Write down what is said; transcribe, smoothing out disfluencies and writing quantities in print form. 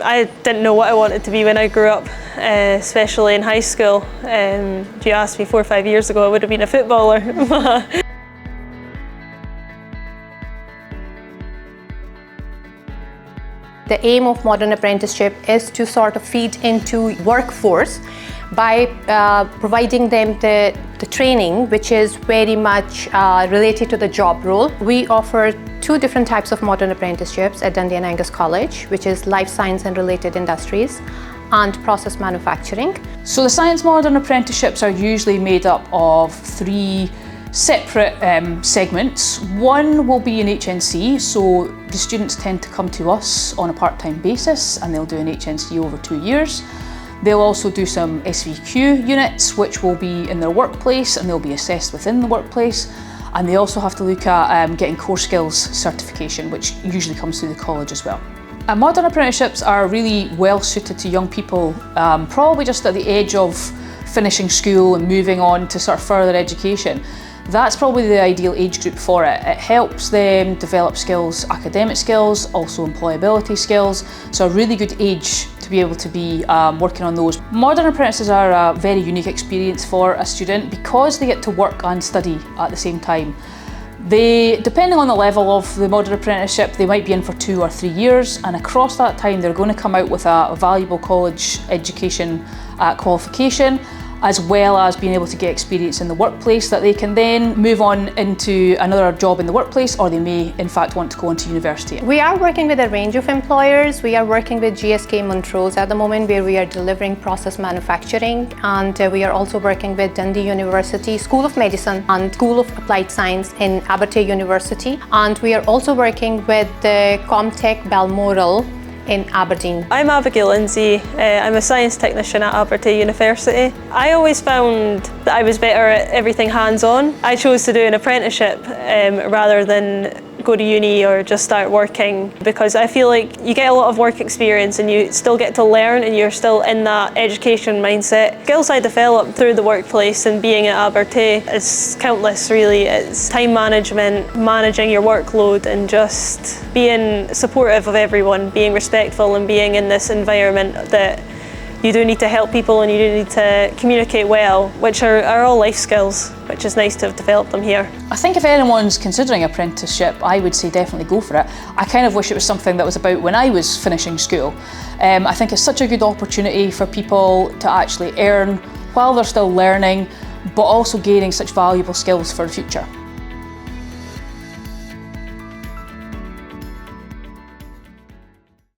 I didn't know what I wanted to be when I grew up, especially in high school. If you asked me 4 or 5 years ago, I would have been a footballer. The aim of modern apprenticeship is to sort of feed into workforce by providing them the training which is very much related to the job role. We offer 2 different types of modern apprenticeships at Dundee and Angus College, which is life science and related industries and process manufacturing. So the Science Modern Apprenticeships are usually made up of 3 separate segments. One will be an HNC, so the students tend to come to us on a part-time basis and they'll do an HNC over 2 years. They'll also do some SVQ units which will be in their workplace and they'll be assessed within the workplace, and they also have to look at getting core skills certification, which usually comes through the college as well. Modern apprenticeships are really well suited to young people, probably just at the edge of finishing school and moving on to sort of further education. That's probably the ideal age group for it. It helps them develop skills, academic skills, also employability skills, so a really good age to be able to be working on those. Modern apprentices are a very unique experience for a student because they get to work and study at the same time. Depending on the level of the modern apprenticeship, they might be in for 2 or 3 years, and across that time they're going to come out with a valuable college education qualification, as well as being able to get experience in the workplace that they can then move on into another job in the workplace, or they may in fact want to go into university. We are working with a range of employers. We are working with GSK Montrose at the moment, where we are delivering process manufacturing, and we are also working with Dundee University, School of Medicine and School of Applied Science in Abertay University, and we are also working with the Comtech Balmoral in Aberdeen. I'm Abigail. I'm a science technician at Abertay University. I always found that I was better at everything hands-on. I chose to do an apprenticeship rather than go to uni or just start working, because I feel like you get a lot of work experience and you still get to learn and you're still in that education mindset. Skills I developed through the workplace and being at Abertay is countless really. It's time management, managing your workload and just being supportive of everyone, being respectful and being in this environment that you do need to help people and you do need to communicate well, which are all life skills, which is nice to have developed them here. I think if anyone's considering apprenticeship, I would say definitely go for it. I kind of wish it was something that was about when I was finishing school. I think it's such a good opportunity for people to actually earn while they're still learning, but also gaining such valuable skills for the future.